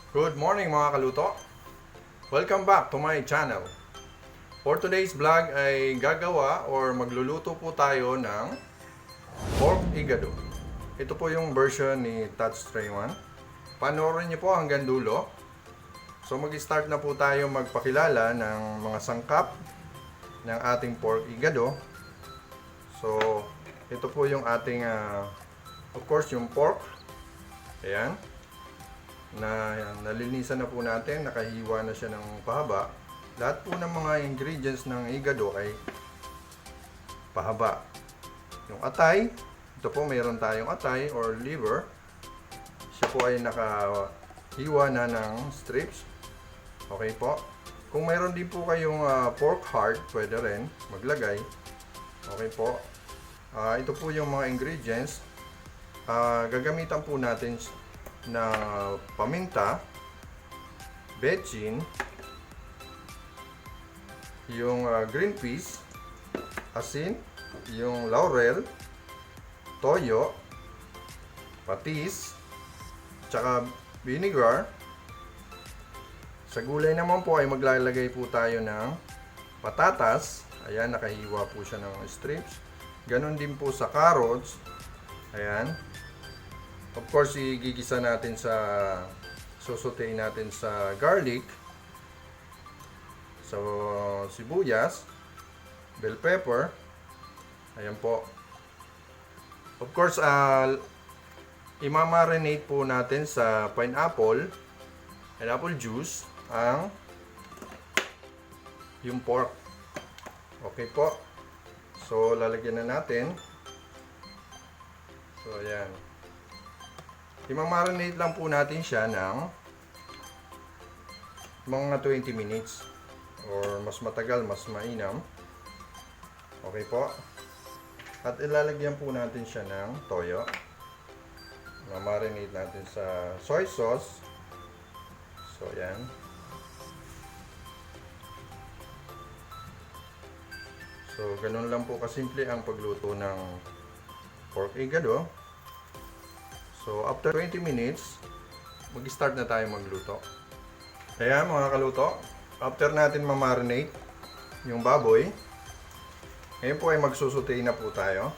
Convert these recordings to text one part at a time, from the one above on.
Good morning mga kaluto! Welcome back to my channel. For today's vlog ay gagawa or magluluto po tayo ng pork igado. Ito po yung version ni Touch Tray 1. Panoorin niyo po hanggang dulo. So mag-start na po tayo magpakilala ng mga sangkap ng ating pork igado. So ito po yung ating of course yung pork. Ayan. Nalinisan na po natin, nakahiwa na siya ng pahaba. Lahat po ng mga ingredients ng igado ay pahaba. Yung atay, ito po mayroon tayong atay or liver. Siya po ay nakahiwa na ng strips. Okay po. Kung mayroon din po kayong pork heart, pwede rin maglagay. Okay po. Ito po yung mga ingredients. Gagamitan po natin na paminta, bechin, yung green peas, asin, yung laurel, toyo, patis, tsaka vinegar. Sa gulay naman po ay maglalagay po tayo ng patatas. Ayan, nakahiwa po siya ng strips. Ganon din po sa carrots. Ayan. Of course, igigisa natin susutein natin sa garlic, sa sibuyas, bell pepper. Ayan po. Of course, imamarinate po natin sa pineapple juice yung pork. Okay po. So, lalagyan na natin. So, ayan. Imamarinate lang po natin siya ng mga 20 minutes or mas matagal, mas mainam. Okay po. At ilalagyan po natin siya ng toyo. Imamarinate natin sa soy sauce. So, yan. So, ganun lang po kasimple ang pagluto ng pork igado. So, after 20 minutes, mag-start na tayo magluto. Kaya mga kaluto, after natin ma-marinate yung baboy, ngayon po ay magsusutay na po tayo.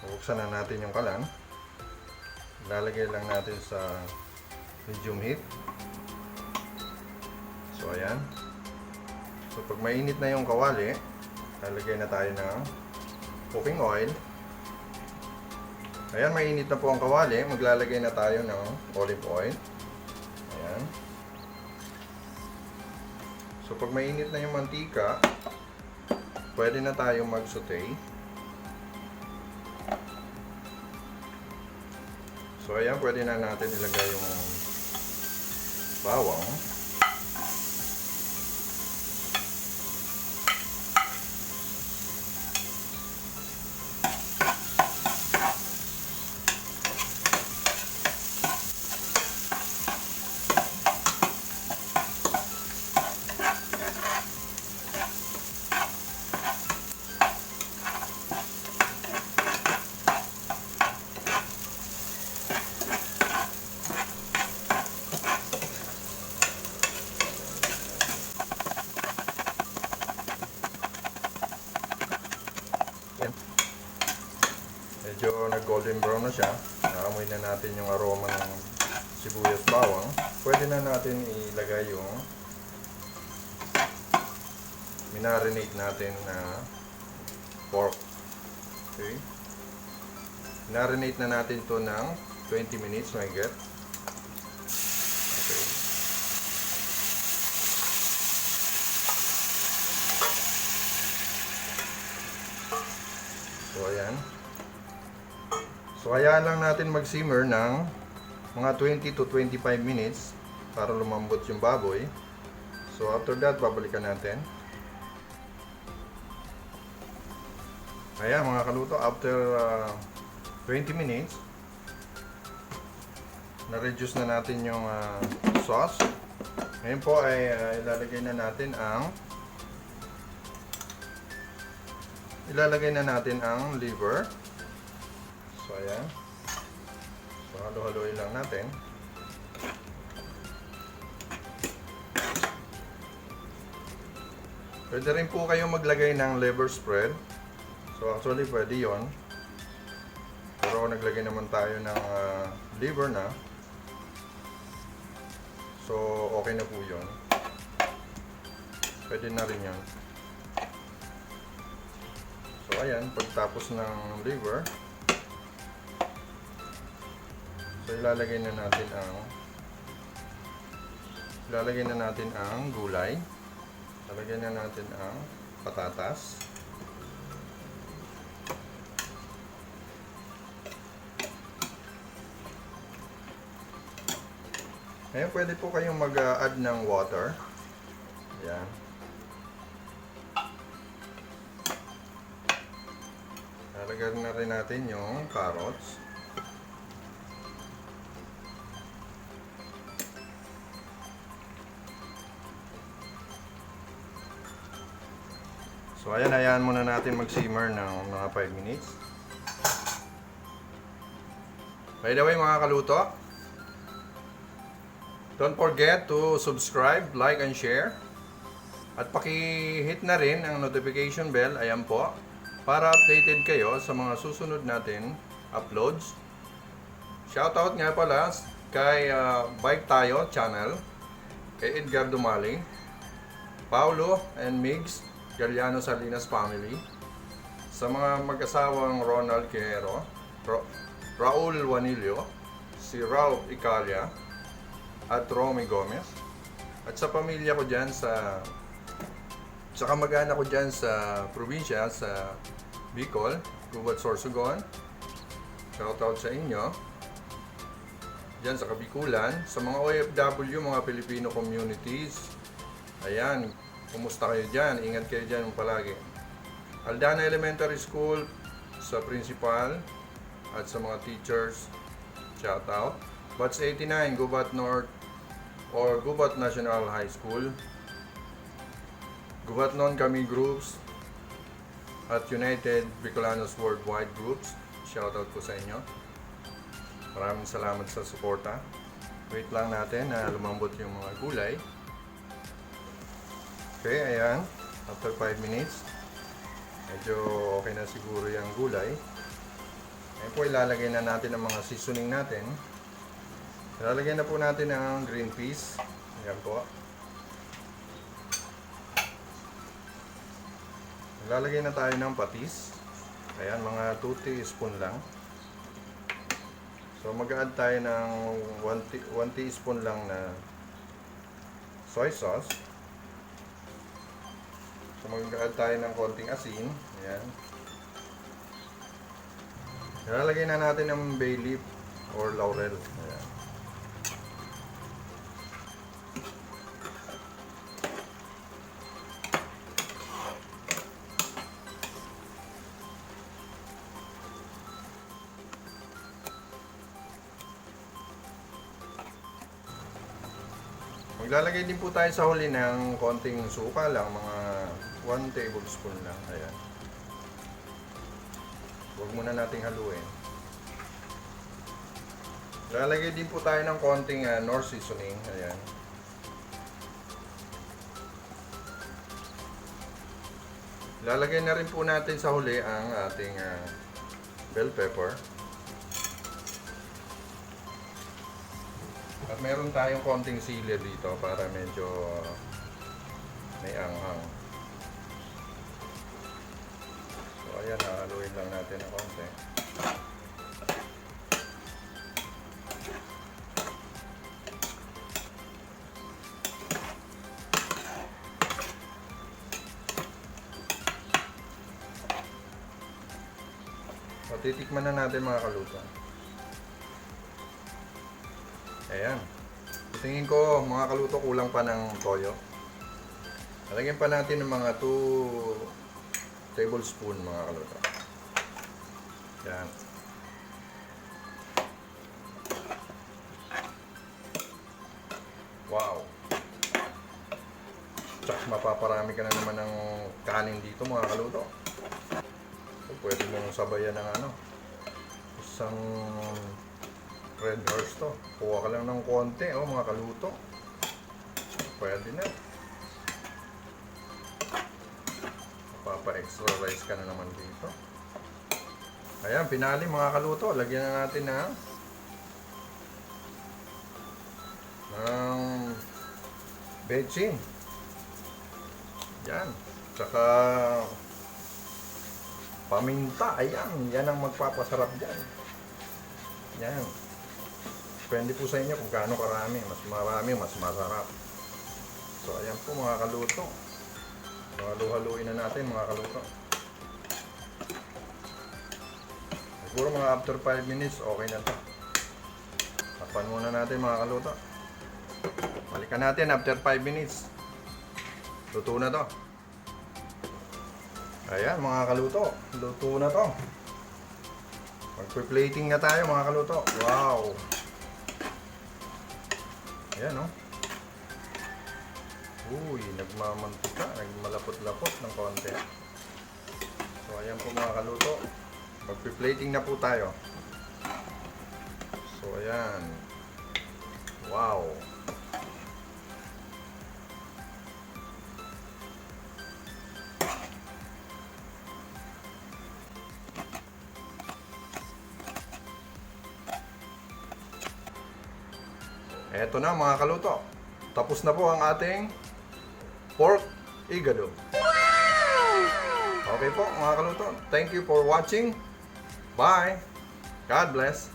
Buksan na natin yung kalan. Lalagay lang natin sa medium heat. So, ayan. So, pag mainit na yung kawali, lalagay na tayo ng cooking oil. Ayan, mainit na po ang kawali. Maglalagay na tayo ng olive oil. Ayan. So, pag mainit na yung mantika, pwede na tayong mag-saute. So, ayan, pwede na natin ilagay yung bawang. Medyo nag-golden brown na siya. Naamoy na natin yung aroma ng sibuyas bawang. Pwede na natin ilagay yung minarinate natin na pork. Okay. Minarinate na natin to ng 20 minutes, my get. Okay. So, ayan. So, hayaan lang natin mag-simmer ng mga 20 to 25 minutes para lumambot yung baboy. So, after that, babalikan natin. Ayan mga kaluto, after 20 minutes, na-reduce na natin yung sauce. Ngayon po ay ilalagay na natin ang liver. So, ayan. So, halo-haloin lang natin. Pwede rin po kayong maglagay ng liver spread. So actually pwede yon. Pero naglagay naman tayo ng liver na. So okay na po yon. Pwede na rin yan. So ayan, pagtapos ng liver, so ilalagay na natin ang gulay. Lalagyan na natin ang patatas. Ngayon pwede po kayong mag-add ng water. Ayan. Lalagyan na rin natin yung carrots. So ayan, hayaan muna natin mag-simmer ng mga 5 minutes. By the way mga kaluto, don't forget to subscribe, like, and share. At paki-hit na rin ang notification bell, ayan po, para updated kayo sa mga susunod natin uploads. Shoutout nga pala kay Bike Tayo channel, kay Edgar Dumali, Paulo and Migs Galiano Salinas family, sa mga mag-asawang Ronald Quijero, Raul Juanillo, si Ralph Icalia, at Romy Gomez, at sa pamilya ko dyan sa kamag-anak ko dyan sa probinsya, sa Bicol, Gubat, Sorsogon. Shoutout sa inyo dyan sa Kabikulan, sa mga OFW, mga Filipino communities. Ayan, kumusta kayo dyan? Ingat kayo dyan palagi. Aldana Elementary School, sa principal at sa mga teachers, shoutout. Bats 89, Gubat North or Gubat National High School, Gubat Non Kami Groups, at United Bicolanos Worldwide Groups, shoutout po sa inyo. Maraming salamat sa suporta. Wait lang natin na lumambot yung mga gulay. Okay, ayan. After 5 minutes, medyo okay na siguro yung gulay. Ayan po, ilalagay na natin ang mga seasoning natin. Ilalagay na po natin ang green peas. Ayan po. Ilalagay na tayo ng patis. Ayan, mga 2 teaspoon lang. So mag-add tayo ng 1 teaspoon lang na soy sauce. So mag-add tayo ng konting asin. Ayan. Ilalagay na natin ng bay leaf or laurel. Ayan. Maglalagay din po tayo sa huli ng konting suka lang, mga 1 tablespoon lang. Ayan. Huwag muna nating haluin. Lalagay din po tayo ng konting Knorr seasoning. Ayan. Lalagay na rin po natin sa huli ang ating bell pepper. At meron tayong konting sili dito para medyo may anghang. So ayan, haluin lang natin ng konti. So titikman na natin mga kaluto. Ayan. Tingin ko mga kaluto kulang pa ng toyo. Lagyan pa natin ng mga 2 tablespoon mga kaluto. Ayan. Wow. Tsak, mapaparami ka na naman ng kanin dito mga kaluto. So, pwede mong sabayan ng isang red horse to. Kuha ka lang ng konti, mga kaluto. Pwede na. mapa-extra rice ka na naman dito. Ayan, pinali mga kaluto. Lagyan na natin ng bechin. Yan. Tsaka paminta. Ayan. Yan ang magpapasarap dyan. Yan. Depende po sa inyo kung gaano karami. Mas marami, mas masarap. So, ayan po mga kaluto. Halu-haluin na natin mga kaluto. Siguro mga after 5 minutes, okay na to. Tapan muna natin mga kaluto. Balikan natin after 5 minutes. Luto na to. Ayan mga kaluto. Luto na to. Magpe-plating na tayo mga kaluto. Wow! Ayan o. Uy, nagmamantika. Nagmalapot-lapot ng konti. So ayan po mga kaluto. Magpe-plating na po tayo. So ayan. Wow! Eto na mga kaluto. Tapos na po ang ating pork igado. Okay po mga kaluto. Thank you for watching. Bye. God bless.